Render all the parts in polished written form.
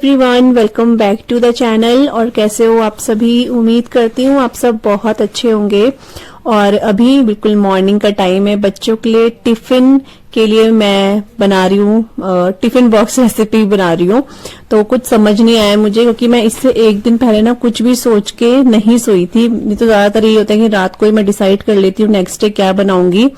Everyone, welcome back to the channel. और कैसे हो आप सभी? उम्मीद करती हूँ आप सब बहुत अच्छे होंगे। और अभी बिल्कुल मॉर्निंग का टाइम है। बच्चों के लिए टिफिन के लिए मैं बना रही हूँ, टिफिन बॉक्स रेसिपी बना रही हूँ। तो कुछ समझ नहीं आया मुझे, क्योंकि मैं इससे एक दिन पहले ना कुछ भी सोच के नहीं सोई थी। नहीं तो ज्यादातर ये होता है कि रात को ही मैं डिसाइड कर लेती हूँ नेक्स्ट डे क्या बनाऊंगी।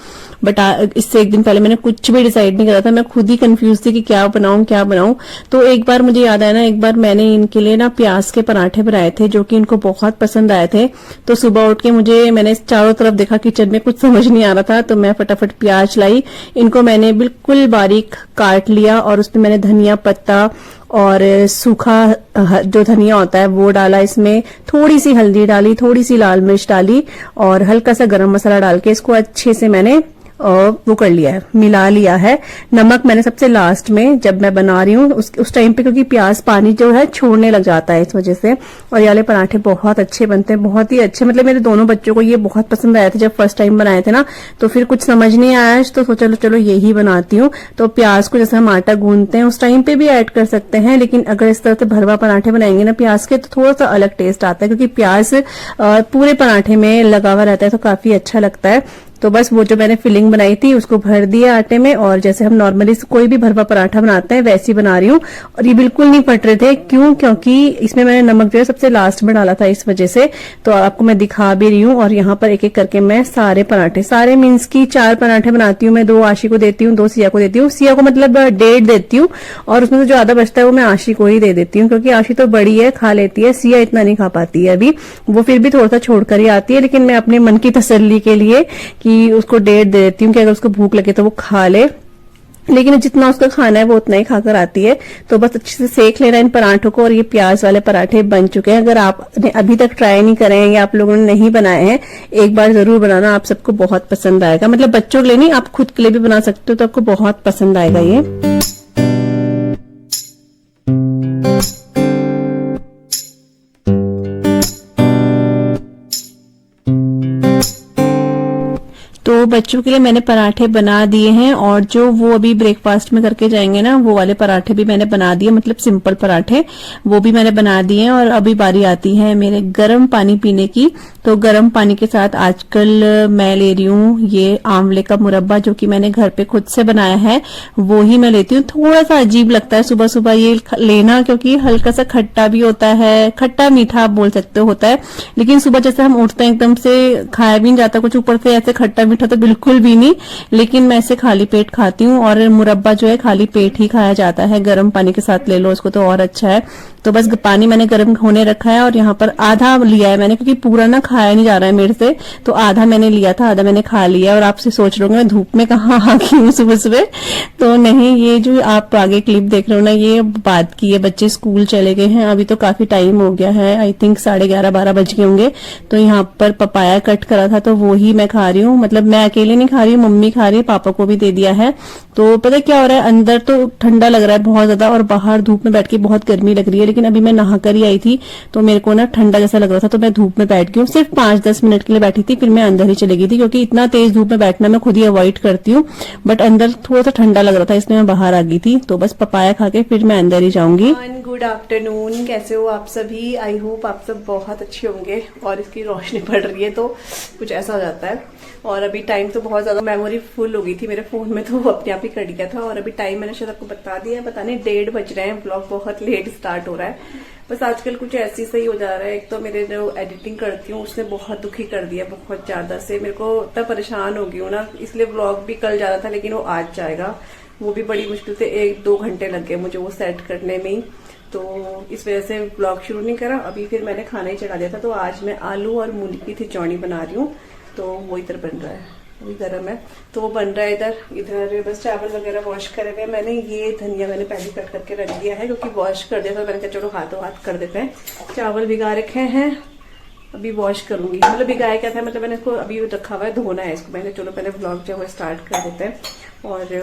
बट इससे एक दिन पहले मैंने कुछ भी डिसाइड नहीं करा था। मैं खुद ही कंफ्यूज थी कि क्या बनाऊं। तो एक बार मुझे याद आया ना, एक बार मैंने इनके लिए ना प्याज के पराठे बनाए थे, जो कि इनको बहुत पसंद आए थे। तो सुबह उठ के मैंने चारों तरफ देखा किचन में, कुछ समझ नहीं आ रहा था। तो मैं फटाफट प्याज लाई, इनको मैंने बिल्कुल बारीक काट लिया और उसमें मैंने धनिया पत्ता और सूखा जो धनिया होता है वो डाला। इसमें थोड़ी सी हल्दी डाली, थोड़ी सी लाल मिर्च डाली और हल्का सा गरम मसाला डाल के इसको अच्छे से मैंने वो कर लिया है, मिला लिया है। नमक मैंने सबसे लास्ट में जब मैं बना रही हूँ उस टाइम पे, क्योंकि प्याज पानी जो है छोड़ने लग जाता है इस वजह से। और ये वाले पराठे बहुत अच्छे बनते हैं, बहुत ही अच्छे। मतलब मेरे दोनों बच्चों को ये बहुत पसंद आए थे जब फर्स्ट टाइम बनाए थे ना। तो फिर कुछ समझ नहीं आया तो सोचा चलो यही बनाती हूँ। तो प्याज को जैसे हम आटा गूंदते हैं उस टाइम पे भी ऐड कर सकते हैं, लेकिन अगर इस तरह से भरवा पराठे बनाएंगे ना प्याज के, तो थोड़ा सा अलग टेस्ट आता है, क्योंकि प्याज पूरे पराठे में लगा हुआ रहता है तो काफी अच्छा लगता है। तो बस वो जो मैंने फिलिंग बनाई थी उसको भर दिया आटे में, और जैसे हम नॉर्मली कोई भी भरवा पराठा बनाते हैं वैसे ही बना रही हूँ। और ये बिल्कुल नहीं फट रहे थे, क्यों? क्योंकि इसमें मैंने नमक जो है सबसे लास्ट में डाला था, इस वजह से। तो आपको मैं दिखा भी रही हूँ। और यहाँ पर एक एक करके मैं सारे मीन्स की 4 पराठे बनाती हूँ मैं। 2 आशी को देती हूँ, 2 सिया को देती हूँ। सिया को मतलब 1.5 देती हूँ, और उसमें से जो आधा बचता है वो मैं आशी को ही दे देती हूँ, क्योंकि आशी तो बड़ी है, खा लेती है। सिया इतना नहीं खा पाती है अभी, वो फिर भी थोड़ा सा छोड़कर ही आती है। लेकिन मैं अपने मन की तसल्ली के लिए कि उसको 1.5 दे देती हूँ कि अगर उसको भूख लगे तो वो खा ले, लेकिन जितना उसका खाना है वो उतना ही खाकर आती है। तो बस अच्छे से सेक लेना इन पराठों को। और ये प्याज वाले पराठे बन चुके हैं। अगर आपने अभी तक ट्राई नहीं करे हैं या आप लोगों ने नहीं बनाए हैं, एक बार जरूर बनाना, आप सबको बहुत पसंद आएगा। मतलब बच्चों के लिए नहीं, आप खुद के लिए भी बना सकते हो, तो आपको बहुत पसंद आएगा ये। तो बच्चों के लिए मैंने पराठे बना दिए हैं, और जो वो अभी ब्रेकफास्ट में करके जाएंगे ना, वो वाले पराठे भी मैंने बना दिए, मतलब सिंपल पराठे वो भी मैंने बना दिए हैं। और अभी बारी आती है मेरे गर्म पानी पीने की। तो गर्म पानी के साथ आजकल मैं ले रही हूँ ये आंवले का मुरब्बा, जो कि मैंने घर पे खुद से बनाया है, वो ही मैं लेती हूँ। थोड़ा सा अजीब लगता है सुबह सुबह ये लेना, क्योंकि हल्का सा खट्टा भी होता है, खट्टा मीठा आप बोल सकते हो होता है। लेकिन सुबह जैसे हम उठते हैं एकदम से खाया भी नहीं जाता कुछ, ऊपर से ऐसे खट्टा मीठा तो बिल्कुल भी नहीं। लेकिन मैं इसे खाली पेट खाती हूँ, और मुरब्बा जो है खाली पेट ही खाया जाता है। गर्म पानी के साथ ले लो उसको तो और अच्छा है। तो बस पानी मैंने गर्म होने रखा है, और यहाँ पर आधा लिया है मैंने, क्योंकि पूरा ना खाया नहीं जा रहा है मेरे से। तो आधा मैंने लिया था, आधा मैंने खा लिया। और आपसे सोच रहे हो मैं धूप में कहाँ आ गई हूँ सुबह सुबह। तो नहीं, ये जो आप आगे क्लिप देख रहे हो ना, ये बात की है, बच्चे स्कूल चले गए हैं। अभी तो काफी टाइम हो गया है, आई थिंक 11:30-12 बज गए होंगे। तो यहाँ पर पपाया कट करा था, तो वो ही मैं खा रही हूँ। मतलब मैं अकेले नहीं खा रही हूँ, मम्मी खा रही है, पापा को भी दे दिया है। तो पता क्या हो रहा है, अंदर तो ठंडा लग रहा है बहुत ज्यादा, और बाहर धूप में बैठ के बहुत गर्मी लग रही है। लेकिन अभी मैं नहा कर ही आई थी, तो मेरे को ना ठंडा जैसा लग रहा था, तो मैं धूप में बैठ गई हूँ। सिर्फ 5-10 मिनट के लिए बैठी थी, फिर मैं अंदर ही चली गई थी, क्योंकि इतना तेज धूप में बैठना मैं खुद ही अवॉइड करती हूँ। बट अंदर थोड़ा सा ठंडा लग रहा था, इसलिए मैं बाहर आ गई थी। तो बस पपाया खा के फिर मैं अंदर ही जाऊंगी। गुड आफ्टरनून, कैसे हो आप सभी? आई होप आप सब बहुत अच्छे होंगे। और इसकी रोशनी पड़ रही है तो कुछ ऐसा हो जाता है। और अभी टाइम तो बहुत ज्यादा मेमोरी फुल हो गई थी मेरे फोन में, तो वो अपने आप ही कट गया था। और अभी टाइम मैंने शायद आपको बता दिया, पता नहीं 1:30 बज रहे हैं। ब्लॉग बहुत लेट स्टार्ट हो रहा है, बस आजकल कुछ ऐसी सही हो जा रहा है। एक तो मेरे जो एडिटिंग करती हूँ उसने बहुत दुखी कर दिया, बहुत ज्यादा से। मेरे को इतना परेशान हो गई हूँ ना, इसलिए ब्लॉग भी कल जाना था, लेकिन वो आज जाएगा। वो भी बड़ी मुश्किल से 1-2 घंटे लग गए मुझे वो सेट करने में ही। तो इस वजह से ब्लॉग शुरू नहीं करा। अभी फिर मैंने खाना ही चढ़ा दिया था। तो आज मैं आलू और मूली की खिचौड़ी बना रही हूँ, तो वो इधर बन रहा है, अभी गर्म है तो वो बन रहा है। इधर बस चावल वगैरह वॉश करे हुए मैंने। ये धनिया मैंने पहले कट करके रख दिया है, क्योंकि वॉश कर दिया था। मैंने कहा चलो हाथों हाथ कर देते हैं। चावल भिगा रखे हैं, अभी वॉश करूंगी। मतलब भिगाया क्या था, मतलब मैंने इसको अभी रखा हुआ है, धोना है इसको। मैंने चलो पहले व्लॉग जो है स्टार्ट कर देते हैं। और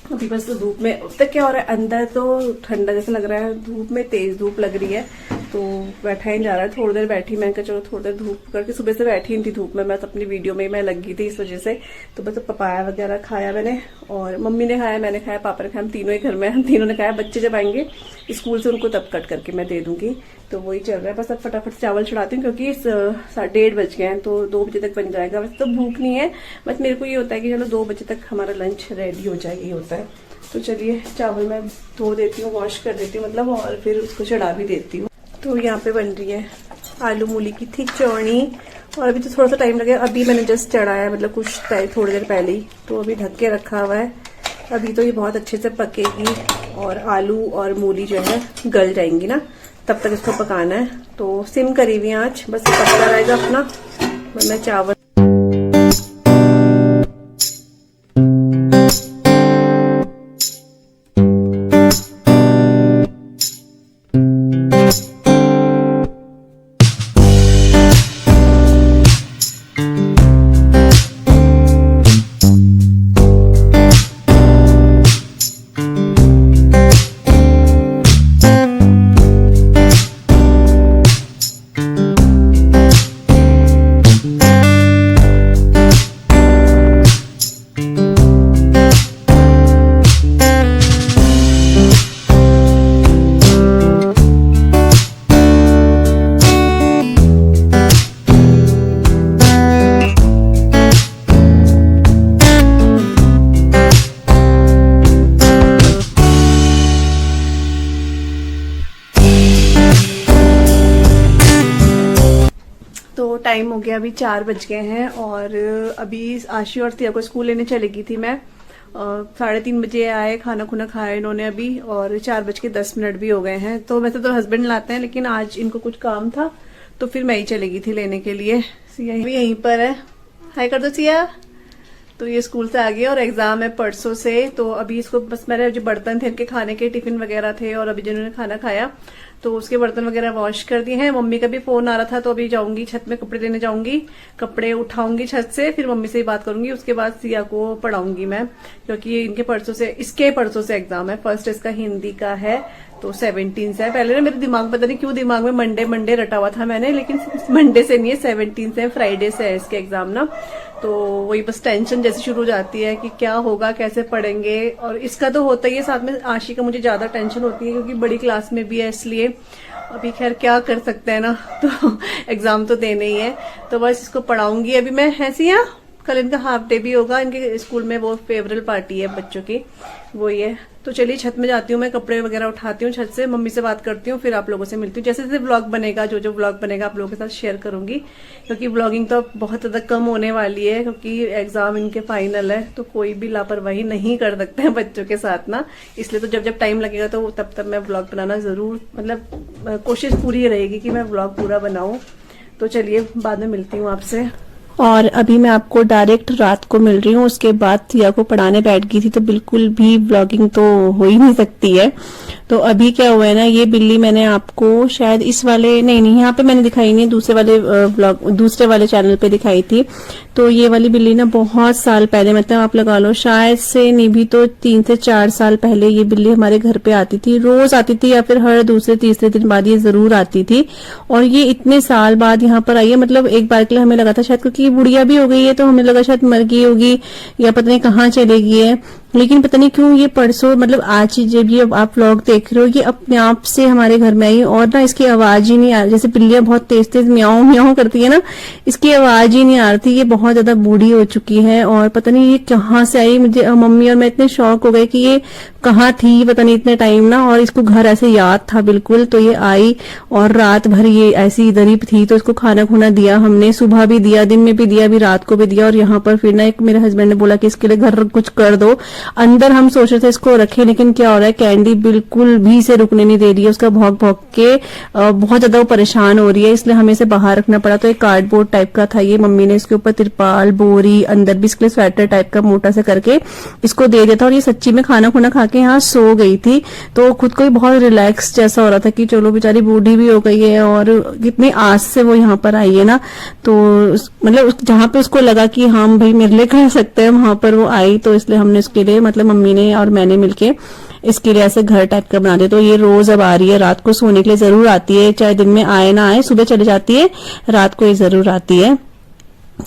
अभी बस तो धूप में, अब तक क्या हो रहा है, अंदर तो ठंडा जैसा लग रहा है, धूप में तेज धूप लग रही है। तो बैठा ही नहीं जा रहा है। थोड़ी देर बैठी, मैं कहा चलो थोड़ी देर धूप करके, सुबह से बैठी नहीं थी धूप में, मैं तो अपनी वीडियो में मैं लगी थी इस वजह से। तो बस पपाया वगैरह खाया मैंने, और मम्मी ने खाया, मैंने खाया, पापा ने खाया, हम तीनों ही घर में, हम तीनों ने खाया। बच्चे जब आएंगे स्कूल से उनको तब कट करके मैं दे दूंगी। तो वही चल रहा है, बस अब फटाफट चावल चढ़ाती हूँ क्योंकि 1:30 बज गए हैं, तो 2 बजे तक बन जाएगा। वैसे तो भूख नहीं है, बस मेरे को ये होता है कि चलो 2 बजे तक हमारा लंच रेडी हो जाए, ये होता है। तो चलिए चावल मैं धो देती हूँ, वॉश कर देती हूँ मतलब, और फिर उसको चढ़ा भी देती हूँ। तो यहाँ पे बन रही है आलू मूली की थिक चौड़ी, और अभी तो थोड़ा सा टाइम लगेगा। अभी मैंने जस्ट चढ़ाया, मतलब कुछ टाइम थोड़ी देर पहले ही, तो अभी ढक के रखा हुआ है। अभी तो ये बहुत अच्छे से पकेगी और आलू और मूली जो है गल जाएंगी ना, तब तक इसको पकाना है। तो सिम करी हुई आंच, बस पकता रहेगा अपना, वरना चावल। तो टाइम हो गया, अभी 4 बज गए हैं, और अभी आशी और तिया को स्कूल लेने चलेगी थी मैं। 3:30 बजे आए, खाना खुना खाया इन्होंने अभी, और 4:10 भी हो गए हैं। तो वैसे तो हस्बैंड लाते हैं, लेकिन आज इनको कुछ काम था तो फिर मैं ही चलेगी थी लेने के लिए। सिया भी यहीं पर है, हाय कर दो सिया। तो ये स्कूल से आ गया और एग्जाम है परसों से। तो अभी इसको बस, मेरे जो बर्तन थे इनके खाने के, टिफिन वगैरह थे, और अभी जिन्होंने खाना खाया तो उसके बर्तन वगैरह वॉश कर दिए हैं। मम्मी का भी फोन आ रहा था, तो अभी जाऊंगी छत में, कपड़े लेने जाऊंगी, कपड़े उठाऊंगी छत से, फिर मम्मी से ही बात करूंगी। उसके बाद सिया को पढ़ाऊंगी मैं, क्योंकि इनके इसके परसों से एग्जाम है। फर्स्ट इसका हिंदी का है, तो 17 से है। पहले ना मेरे दिमाग, पता नहीं क्यों दिमाग में मंडे रटा हुआ था मैंने, लेकिन मंडे से नहीं है, 17 से है, फ्राइडे से है इसके एग्जाम ना। तो वही बस टेंशन जैसे शुरू हो जाती है कि क्या होगा, कैसे पढ़ेंगे। और इसका तो होता ही है, साथ में आशी का मुझे ज्यादा टेंशन होती है क्योंकि बड़ी क्लास में भी है, इसलिए अभी खैर क्या कर सकते हैं ना, तो एग्जाम तो देने ही है। तो बस इसको पढ़ाऊंगी अभी मैं। ऐसी है, कल इनका हाफ डे भी होगा, इनके स्कूल में वो फेवरल पार्टी है बच्चों की, वो ही है। तो चलिए छत में जाती हूँ मैं, कपड़े वगैरह उठाती हूँ छत से, मम्मी से बात करती हूँ, फिर आप लोगों से मिलती हूँ। जैसे जैसे व्लॉग बनेगा, जो व्लॉग बनेगा आप लोगों के साथ शेयर करूंगी, क्योंकि व्लॉगिंग तो बहुत ज्यादा कम होने वाली है, क्योंकि एग्जाम इनके फाइनल है। तो कोई भी लापरवाही नहीं कर सकते हैं बच्चों के साथ ना, इसलिए तो जब जब टाइम लगेगा तो तब मैं व्लॉग बनाना जरूर, मतलब कोशिश पूरी रहेगी कि मैं व्लॉग पूरा बनाऊं। तो चलिए बाद में मिलती हूँ आपसे। और अभी मैं आपको डायरेक्ट रात को मिल रही हूँ, उसके बाद सिया को पढ़ाने बैठ गई थी, तो बिल्कुल भी व्लॉगिंग तो हो ही नहीं सकती है। तो अभी क्या हुआ है ना, ये बिल्ली मैंने आपको शायद इस वाले, नहीं यहाँ पे मैंने दिखाई नहीं, दूसरे वाले चैनल पे दिखाई थी। तो ये वाली बिल्ली ना बहुत साल पहले, मतलब आप लगा लो शायद से नहीं भी तो 3 से 4 साल पहले ये बिल्ली हमारे घर पे आती थी, रोज आती थी, या फिर हर दूसरे तीसरे दिन बाद ये जरूर आती थी। और ये इतने साल बाद यहाँ पर आई है, मतलब एक बार के लिए हमें लगा था शायद, क्योंकि बुढ़िया भी हो गई है, तो हमें लगा शायद मर गई होगी या पता नहीं कहाँ चले गई है। लेकिन पता नहीं क्यों ये परसों, मतलब आज जब ये आप व्लॉग देख रहे हो, ये अपने आप से हमारे घर में आई, और ना इसकी आवाज ही नहीं आ रही। जैसे बिल्लियां बहुत तेज तेज म्याऊं म्याऊं करती है ना, इसकी आवाज ही नहीं आ रही थी। ये बहुत ज्यादा बूढ़ी हो चुकी है, और पता नहीं ये कहाँ से आई। मुझे, मम्मी और मैं इतने शौक हो गए कि ये कहाँ थी पता नहीं इतने टाइम ना, और इसको घर ऐसे याद था बिल्कुल। तो ये आई और रात भर ये ऐसी इधर ही थी। तो इसको खाना खुना दिया हमने, सुबह भी दिया, दिन में भी दिया, अभी रात को भी दिया। और यहाँ पर फिर ना एक मेरे हस्बैंड ने बोला कि इसके लिए घर कुछ कर दो। अंदर हम सोच रहे थे इसको रखे, लेकिन क्या हो रहा है, कैंडी बिल्कुल भी से रुकने नहीं दे रही है, उसका भौंक भौंक के बहुत ज्यादा वो परेशान हो रही है, इसलिए हमें इसे बाहर रखना पड़ा। तो एक कार्डबोर्ड टाइप का था ये, मम्मी ने इसके ऊपर तिरपाल, बोरी, अंदर भी इसके लिए स्वेटर टाइप का मोटा से करके इसको दे दिया था। और ये सच्ची में खाना खुना खा के यहाँ सो गई थी, तो खुद को ही बहुत रिलैक्स जैसा हो रहा था कि चलो बेचारी बूढ़ी भी हो गई है, और कितनी आस से वो यहाँ पर आई है ना। तो मतलब जहां पे उसको लगा कि हाँ भाई मेरे लिए कर सकते हैं, वहां पर वो आई। तो इसलिए हमने उसके लिए, मतलब मम्मी ने और मैंने मिलके इसके लिए ऐसे घर टाइप का बना दिया। तो ये रोज अब आ रही है, रात को सोने के लिए जरूर आती है, चाहे दिन में आए ना आए, सुबह चले जाती है, रात को ये जरूर आती है।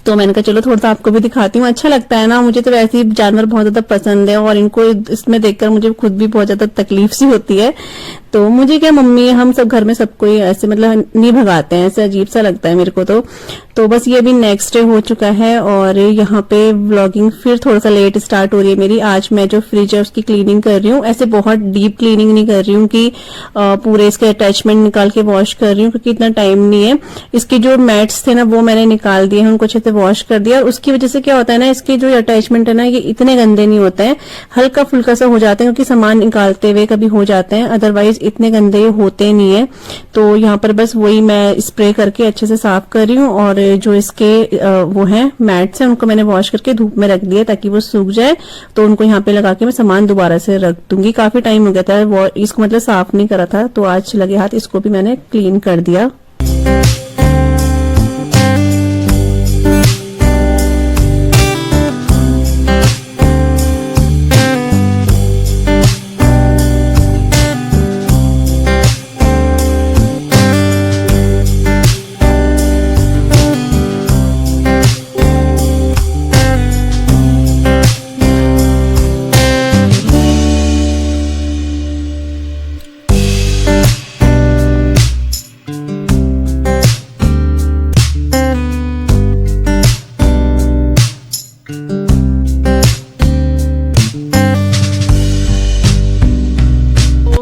तो मैंने कहा चलो थोड़ा सा आपको भी दिखाती हूँ, अच्छा लगता है ना, मुझे तो वैसे ही जानवर बहुत ज्यादा पसंद है और इनको इसमें देखकर मुझे खुद भी बहुत ज्यादा तकलीफ सी होती है। तो मुझे क्या, मम्मी हम सब घर में सबको ही ऐसे मतलब नहीं भगाते हैं, ऐसे अजीब सा लगता है मेरे को। तो बस ये अभी नेक्स्ट डे हो चुका है और यहाँ पे व्लॉगिंग फिर थोड़ा सा लेट स्टार्ट हो रही है मेरी। आज मैं जो फ्रिज है उसकी क्लीनिंग कर रही हूँ, ऐसे बहुत डीप क्लीनिंग नहीं कर रही हूँ कि पूरे इसके अटैचमेंट निकाल के वॉश कर रही हूँ, क्योंकि इतना टाइम नहीं है। इसके जो मैट्स थे ना वो मैंने निकाल दिए हैं, उनको अच्छे से वॉश कर दिया, और उसकी वजह से क्या होता है ना, इसके जो अटैचमेंट है ना ये इतने गंदे नहीं होते हैं, हल्का फुल्का सा हो जाते हैं, क्योंकि सामान निकालते हुए कभी हो जाते हैं, अदरवाइज इतने गंदे होते नहीं है। तो यहाँ पर बस वही मैं स्प्रे करके अच्छे से साफ कर रही हूँ, और जो इसके वो है मैट्स हैं उनको मैंने वॉश करके धूप में रख दिया ताकि वो सूख जाए। तो उनको यहाँ पे लगा के मैं सामान दोबारा से रख दूंगी। काफी टाइम हो गया था वो इसको मतलब साफ नहीं करा था, तो आज लगे हाथ इसको भी मैंने क्लीन कर दिया।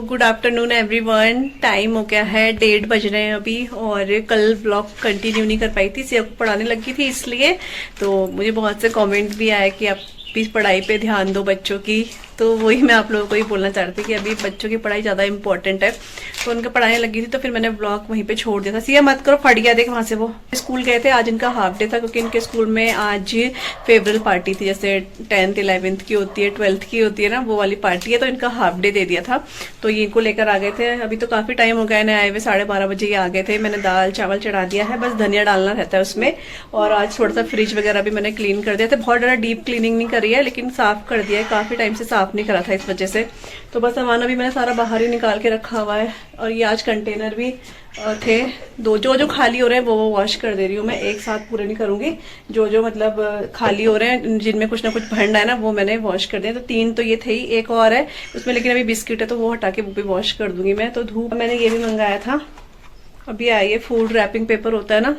गुड आफ्टरनून एवरीवन, टाइम हो गया है 1:30 बज रहे हैं अभी, और कल ब्लॉग कंटिन्यू नहीं कर पाई थी, सिया को पढ़ाने लगी थी इसलिए। तो मुझे बहुत से कमेंट भी आए कि आप प्लीज पढ़ाई पे ध्यान दो बच्चों की, तो वही मैं आप लोगों को ही बोलना चाहती थी कि अभी बच्चों की पढ़ाई ज्यादा इंपॉर्टेंट है। तो उनका पढ़ाने लगी थी तो फिर मैंने ब्लॉग वहीं पे छोड़ दिया था। सिया मत करो, फट गया देख वहां से। वो स्कूल गए थे, आज इनका हाफ डे था, क्योंकि इनके स्कूल में आज फेवरल पार्टी थी, जैसे 10th 11th की होती है, 12th की होती है ना, वो वाली पार्टी है। तो इनका हाफ डे दे दिया था, तो ये इनको लेकर आ गए थे। अभी तो काफी टाइम हो गया इन्हें आए हुए, 12:30 बजे ये आ गए थे। मैंने दाल चावल चढ़ा दिया है, बस धनिया डालना रहता है उसमें। और आज थोड़ा सा फ्रिज वगैरह भी मैंने क्लीन कर दिया था, बहुत ज्यादा डीप क्लीनिंग नहीं करी है, लेकिन साफ कर दिया है, काफी टाइम से साफ नहीं करा था इस वजह से। तो बस सामान अभी मैंने सारा बाहर ही निकाल के रखा हुआ है। और ये आज कंटेनर भी थे दो, जो खाली हो रहे हैं वो वॉश कर दे रही हूँ मैं, एक साथ पूरे नहीं करूंगी। जो मतलब खाली हो रहे हैं, जिनमें कुछ ना कुछ भरना है ना, वो मैंने वॉश कर दिया। तो 3 तो ये थे ही, एक और है उसमें, लेकिन अभी बिस्किट है तो वो हटा के वो भी वॉश कर दूंगी मैं। तो धूप मैंने ये भी मंगाया था, अभी आई है, फूड रैपिंग पेपर होता है ना,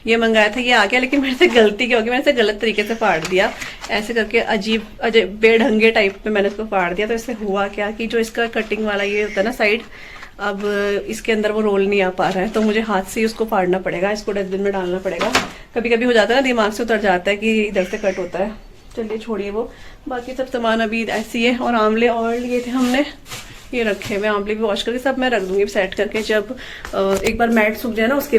ये मंगाया था, ये आ गया। लेकिन मेरे से गलती क्या होगी, मैंने इसे गलत तरीके से फाड़ दिया, ऐसे करके अजीब बेढंगे टाइप में मैंने इसको फाड़ दिया। तो इससे हुआ क्या कि जो इसका कटिंग वाला ये होता है ना साइड, अब इसके अंदर वो रोल नहीं आ पा रहा है, तो मुझे हाथ से ही उसको फाड़ना पड़ेगा, इसको डस्टबिन में डालना पड़ेगा। कभी कभी हो जाता है ना, दिमाग से उतर जाता है कि इधर से कट होता है। चलिए छोड़िए वो, बाकी सब सामान अभी ऐसी है। और आंवले और लिए थे हमने, ये रखे हुए आंवले भी वॉश करके सब मैं रख दूंगी सेट करके, जब एक बार मैट सूख जाए ना उसके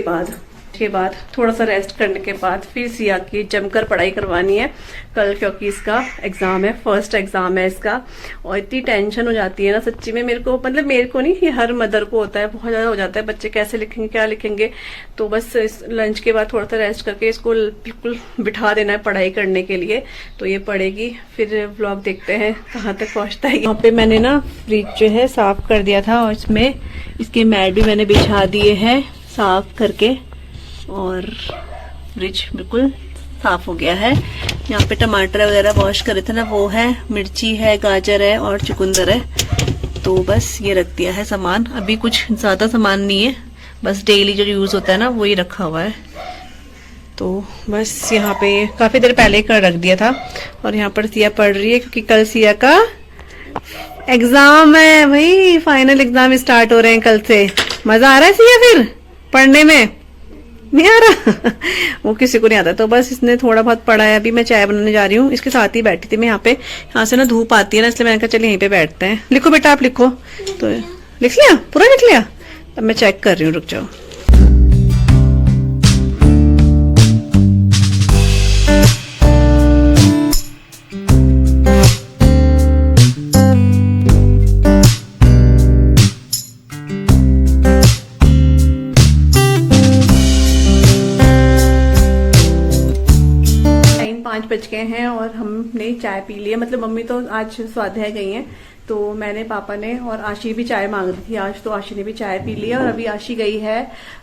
बाद थोड़ा सा रेस्ट करने के बाद फिर सिया की जमकर पढ़ाई करवानी है कल, क्योंकि इसका एग्जाम है, फर्स्ट एग्जाम है इसका। और इतनी टेंशन हो जाती है ना सच्ची में, मेरे को मतलब मेरे को नहीं, ये हर मदर को होता है, बहुत ज्यादा हो जाता है, बच्चे कैसे लिखेंगे क्या लिखेंगे। तो बस लंच के बाद थोड़ा सा रेस्ट करके इसको बिल्कुल बिठा देना है पढ़ाई करने के लिए, तो ये पढ़ेगी। फिर व्लॉग देखते हैं कहाँ तक पहुँचता है। यहाँ पे मैंने ना फ्रिज जो है साफ कर दिया था, और इसमें इसके मैट भी मैंने बिछा दिए हैं साफ करके, और फ्रिज बिल्कुल साफ हो गया है। यहाँ पे टमाटर वगैरह वॉश करे थे ना, वो है, मिर्ची है, गाजर है और चुकंदर है। तो बस ये रख दिया है सामान, अभी कुछ ज्यादा सामान नहीं है, बस डेली जो यूज होता है ना वो ही रखा हुआ है। तो बस यहाँ पे काफी देर पहले कर रख दिया था। और यहाँ पर सिया पढ़ रही है, क्योंकि कल सिया का एग्जाम है भाई, फाइनल एग्जाम स्टार्ट हो रहे हैं कल से। मजा आ रहा है सिया फिर पढ़ने में? नहीं आ रहा वो किसी को नहीं आता। तो बस इसने थोड़ा बहुत पढ़ा है, अभी मैं चाय बनाने जा रही हूँ, इसके साथ ही बैठी थी मैं यहाँ पे। यहाँ से ना धूप आती है ना, इसलिए मैंने कहा चलिए यहीं पे बैठते हैं। लिखो बेटा, आप लिखो। तो लिख लिया, पूरा लिख लिया? अब मैं चेक कर रही हूँ, रुक जाओ। बज गए हैं और हमने चाय पी ली है, मतलब मम्मी तो आज स्वाध्याय गई हैं, तो मैंने, पापा ने और आशी भी चाय मांग रही थी आज, तो आशी ने भी चाय पी लिया। और अभी आशी गई है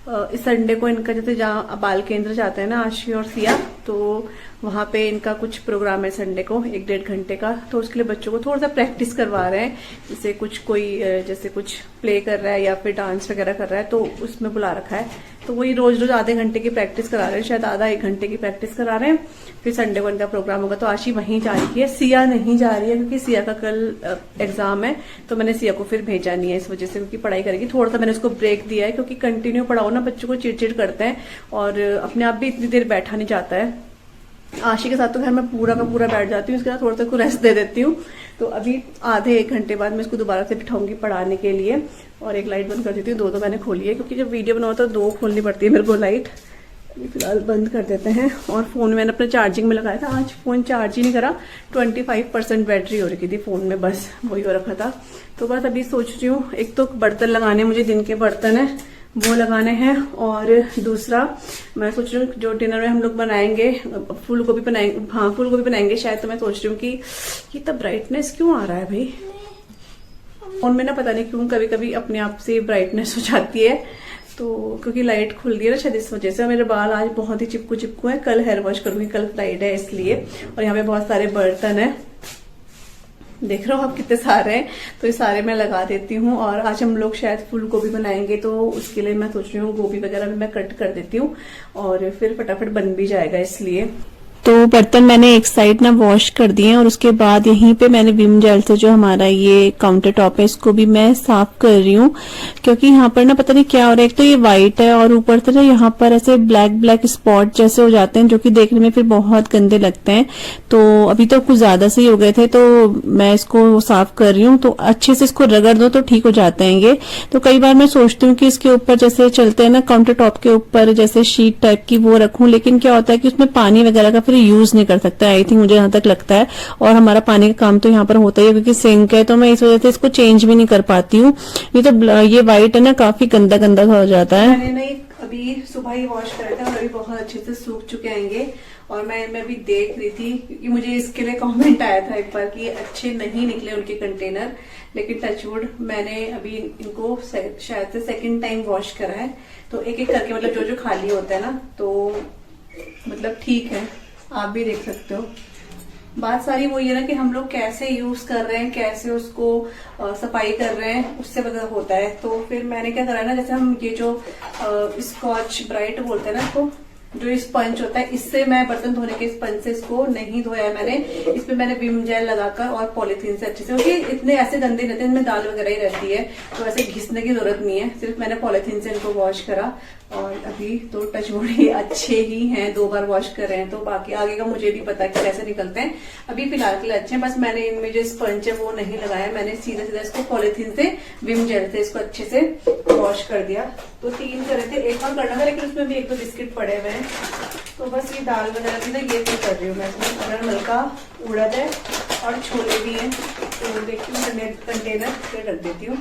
इस संडे को इनका जैसे जहाँ बाल केंद्र जाते हैं ना आशी और सिया, तो वहां पे इनका कुछ प्रोग्राम है संडे को 1-1.5 घंटे का। तो उसके लिए बच्चों को थोड़ा सा प्रैक्टिस करवा रहे हैं, जैसे कुछ कोई जैसे कुछ प्ले कर रहा है या फिर डांस वगैरह कर रहा है, तो उसमें बुला रखा है। तो वही रोज रोज आधे घंटे की प्रैक्टिस करा रहे हैं, शायद आधा 1 घंटे की प्रैक्टिस करा रहे हैं। फिर संडे को इनका प्रोग्राम होगा। तो आशी वहीं जा रही है, सिया नहीं जा रही है क्योंकि सिया का कल एग्जाम है। तो मैंने सिया को फिर भेजा नहीं है इस वजह से, क्योंकि पढ़ाई करेगी। थोड़ा सा मैंने उसको ब्रेक दिया है, क्योंकि कंटिन्यू पढ़ाओ ना बच्चों को चिड़चिड़ करते हैं और अपने आप भी इतनी देर बैठा नहीं जाता है। आशी के साथ तो घर में पूरा का पूरा बैठ जाती हूँ, उसके साथ थोड़ा सा को रेस्ट दे देती हूँ। तो अभी आधे 1 घंटे बाद मैं इसको दोबारा से बिठाऊंगी पढ़ाने के लिए। और एक लाइट बंद कर देती हूँ, 2 मैंने खोली है, क्योंकि जब वीडियो बनाओ तो 2 खोलनी पड़ती है मेरे को लाइट। अभी फिलहाल बंद कर देते हैं। और फोन मैंने अपने चार्जिंग में लगाया था, आज फोन चार्ज ही नहीं करा, 25% बैटरी हो रखी थी फोन में, बस वही हो रखा था। तो बस अभी सोच रही हूँ, एक तो बर्तन लगाने, मुझे दिन के बर्तन है वो लगाने हैं, और दूसरा मैं सोच रही हूँ जो डिनर में हम लोग बनाएंगे, फूल गोभी बनाएंगे, हाँ फूल गोभी बनाएंगे शायद। तो मैं सोच रही हूँ कि ये तो ब्राइटनेस क्यों आ रहा है भाई फोन में ना, पता नहीं क्यों कभी कभी अपने आप से ब्राइटनेस हो जाती है। तो क्योंकि लाइट खुल गई है ना शायद इस वजह से। मेरे बाल आज बहुत ही चिपकू है, कल हेयर वॉश करूंगी, कल फ्राइडे है इसलिए। और यहाँ पे बहुत सारे बर्तन है, देख रहे हो आप कितने सारे हैं, तो ये सारे मैं लगा देती हूँ। और आज हम लोग शायद फूल गोभी बनाएंगे, तो उसके लिए मैं सोच रही हूँ गोभी वगैरह भी मैं कट कर देती हूँ और फिर फटाफट बन भी जाएगा इसलिए। तो बर्तन मैंने एक साइड ना वॉश कर दिए हैं, और उसके बाद यहीं पे मैंने विम जेल से जो हमारा ये काउंटर टॉप है इसको भी मैं साफ कर रही हूँ, क्योंकि यहाँ पर ना पता नहीं क्या हो रहा है। एक तो ये व्हाइट है और ऊपर से ना यहाँ पर ऐसे ब्लैक ब्लैक स्पॉट जैसे हो जाते हैं, जो कि देखने में फिर बहुत गंदे लगते हैं। तो अभी तो कुछ ज्यादा से ही हो गए थे, तो मैं इसको साफ कर रही हूँ। तो अच्छे से इसको रगड़ दो तो ठीक हो जाते हैं ये। तो कई बार मैं सोचती हूँ कि इसके ऊपर जैसे चलते हैं ना काउंटर टॉप के ऊपर जैसे शीट टाइप की वो रखूं, लेकिन क्या होता है कि उसमें पानी वगैरह का फिर यूज नहीं कर सकता है, आई थिंक मुझे यहाँ तक लगता है। और हमारा पानी का काम तो यहाँ पर होता ही है क्योंकि सिंक है, तो मैं इस वजह से इसको चेंज भी नहीं कर पाती हूँ। ये तो ये व्हाइट है ना, काफी गंदा गंदा हो जाता है। मैंने नहीं अभी सुबह ही वॉश करे थे और अभी बहुत अच्छे से सूख चुके हैं। और मैं भी देख रही थी, क्योंकि मुझे इसके लिए कमेंट आया था एक बार कि अच्छे नहीं निकले उनके कंटेनर, लेकिन टचवुड मैंने अभी इनको शायद से 2nd टाइम वॉश करा है। तो एक एक करके मतलब जो जो खाली होता है ना, तो मतलब ठीक है, आप भी देख सकते हो। बात सारी वो ये ना कि हम लोग कैसे यूज कर रहे हैं, कैसे उसको सफाई कर रहे हैं, उससे पता होता है। तो फिर मैंने क्या करा ना, जैसे हम ये जो स्कॉच ब्राइट बोलते हैं ना, तो जो स्पंज होता है, इससे मैं बर्तन धोने के स्पंज से इसको नहीं धोया है मैंने। इसमें मैंने विम जेल लगाकर और पॉलीथीन से अच्छे से, क्योंकि इतने ऐसे गंदे रहते हैं, इनमें दाल वगैरह ही रहती है, तो ऐसे घिसने की जरूरत नहीं है। सिर्फ मैंने पॉलीथीन से इनको वॉश करा। और अभी तो टचवुड ही अच्छे ही हैं, 2 बार वॉश कर रहे हैं। तो बाकी आगे का मुझे भी पता है कि कैसे निकलते हैं। अभी फिलहाल के लिए अच्छे हैं, बस मैंने इनमें जो स्पंज है वो नहीं लगाया, मैंने सीधा सीधा इसको पॉलीथीन से विम जेल से इसको अच्छे से वॉश कर दिया। तो 3 करे थे, एक और करना था, लेकिन उसमें भी 1-2 बिस्किट पड़े हुए हैं। तो बस ये दाल वगैरह भी ना ये भी कर रही हूँ मैं, अगर मलका उड़द है और छोले भी हैं, तो देखती हूँ कंटेनर फिर रख देती हूँ।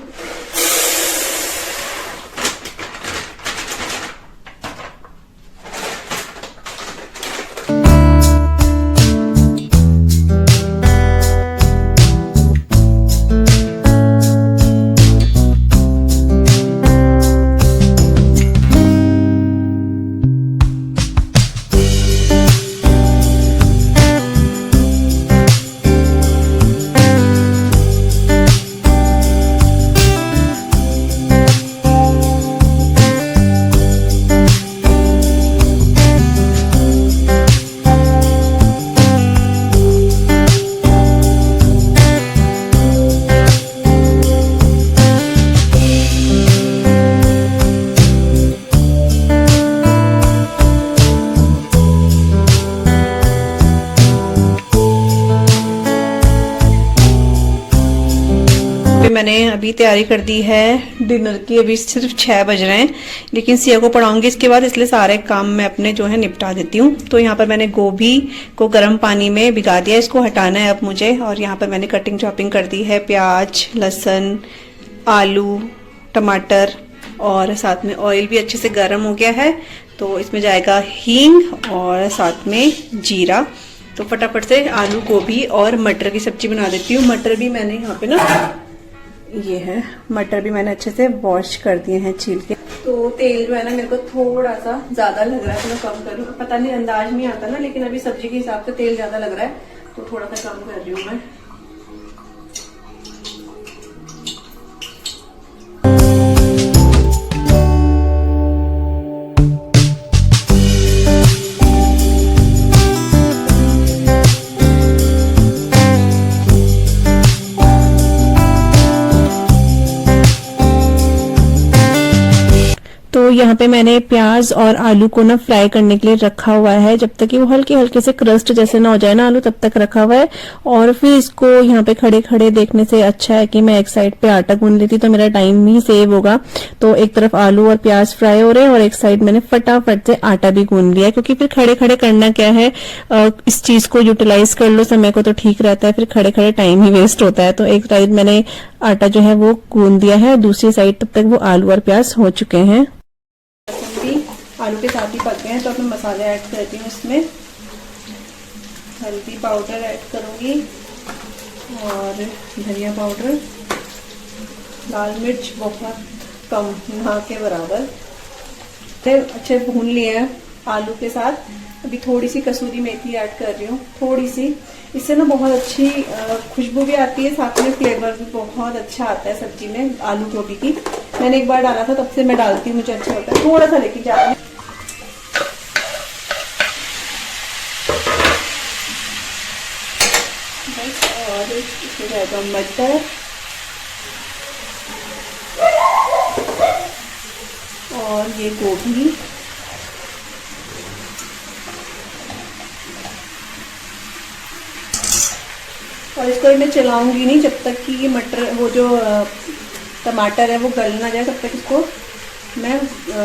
मैंने अभी तैयारी कर दी है डिनर की, अभी सिर्फ 6 बज रहे हैं, लेकिन सिया को पढ़ाऊंगी इसके बाद, इसलिए सारे काम मैं अपने जो है निपटा देती हूँ। तो यहाँ पर मैंने गोभी को गर्म पानी में भिगा दिया, इसको हटाना है अब मुझे। और यहाँ पर मैंने कटिंग चॉपिंग कर दी है, प्याज, लहसुन, आलू, टमाटर, और साथ में ऑयल भी अच्छे से गर्म हो गया है। तो इसमें जाएगा हींग और साथ में जीरा। तो फटाफट से आलू गोभी और मटर की सब्जी बना देती हूँ। मटर भी मैंने यहाँ पे ना, ये है मटर भी मैंने अच्छे से वॉश कर दिए हैं छील के। तो तेल जो है ना मेरे को थोड़ा सा ज्यादा लग रहा है, तो मैं कम कर लूँ। पता नहीं, अंदाज नहीं आता ना, लेकिन अभी सब्जी के हिसाब से तेल ज्यादा लग रहा है तो थोड़ा सा कम कर रही हूँ मैं। तो यहाँ पे मैंने प्याज और आलू को ना फ्राई करने के लिए रखा हुआ है, जब तक कि वो हल्के हल्के से क्रस्ट जैसे ना हो जाए ना आलू, तब तक रखा हुआ है। और फिर इसको यहाँ पे खड़े खड़े देखने से अच्छा है कि मैं एक साइड पे आटा गूंद लेती, तो मेरा टाइम ही सेव होगा। तो एक तरफ आलू और प्याज फ्राई हो रहे हैं और एक साइड मैंने फटाफट से आटा भी गूंद लिया है, क्योंकि फिर खड़े खड़े करना क्या है, इस चीज को यूटिलाइज कर लो समय को तो ठीक रहता है, फिर खड़े खड़े टाइम ही वेस्ट होता है। तो एक साइड मैंने आटा जो है वो गूंद दिया है, दूसरी साइड तब तक वो आलू और प्याज हो चुके हैं। आलू के साथ ही पक गए हैं, तो अब मैं मसाले ऐड करती हूँ इसमें। हल्दी पाउडर ऐड करूंगी और धनिया पाउडर, लाल मिर्च बहुत कम, ना के बराबर। अच्छे भून लिए हैं आलू के साथ। अभी थोड़ी सी कसूरी मेथी ऐड कर रही हूँ, थोड़ी सी, इससे ना बहुत अच्छी खुशबू भी आती है, साथ में फ्लेवर भी बहुत अच्छा आता है सब्जी में आलू गोभी की। मैंने एक बार डाला था, तब से मैं डालती हूँ, मुझे अच्छा होता है। थोड़ा सा लेके जा रही हूँ बस। और इसमें जाएगा मटर और ये गोभी, और इसको मैं चलाऊंगी नहीं जब तक कि ये मटर, वो जो टमाटर है वो गल ना जाए, तब तक इसको मैं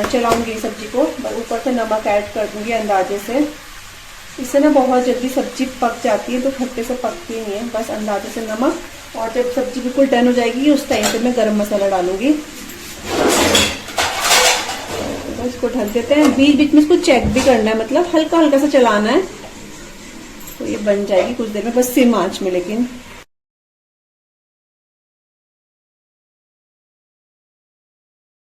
चलाऊंगी सब्जी को। ऊपर से नमक ऐड कर दूंगी अंदाजे से, इससे ना बहुत जल्दी सब्जी पक जाती है, तो खट्टे से पकती नहीं है। बस अंदाजे से नमक, और जब सब्जी बिल्कुल डन हो जाएगी उस टाइम पे मैं गरम मसाला डालूंगी। तो इसको ढक देते हैं, बीच बीच में इसको चेक भी करना है, मतलब हल्का हल्का सा चलाना है, तो ये बन जाएगी कुछ देर में, बस सिम आंच में। लेकिन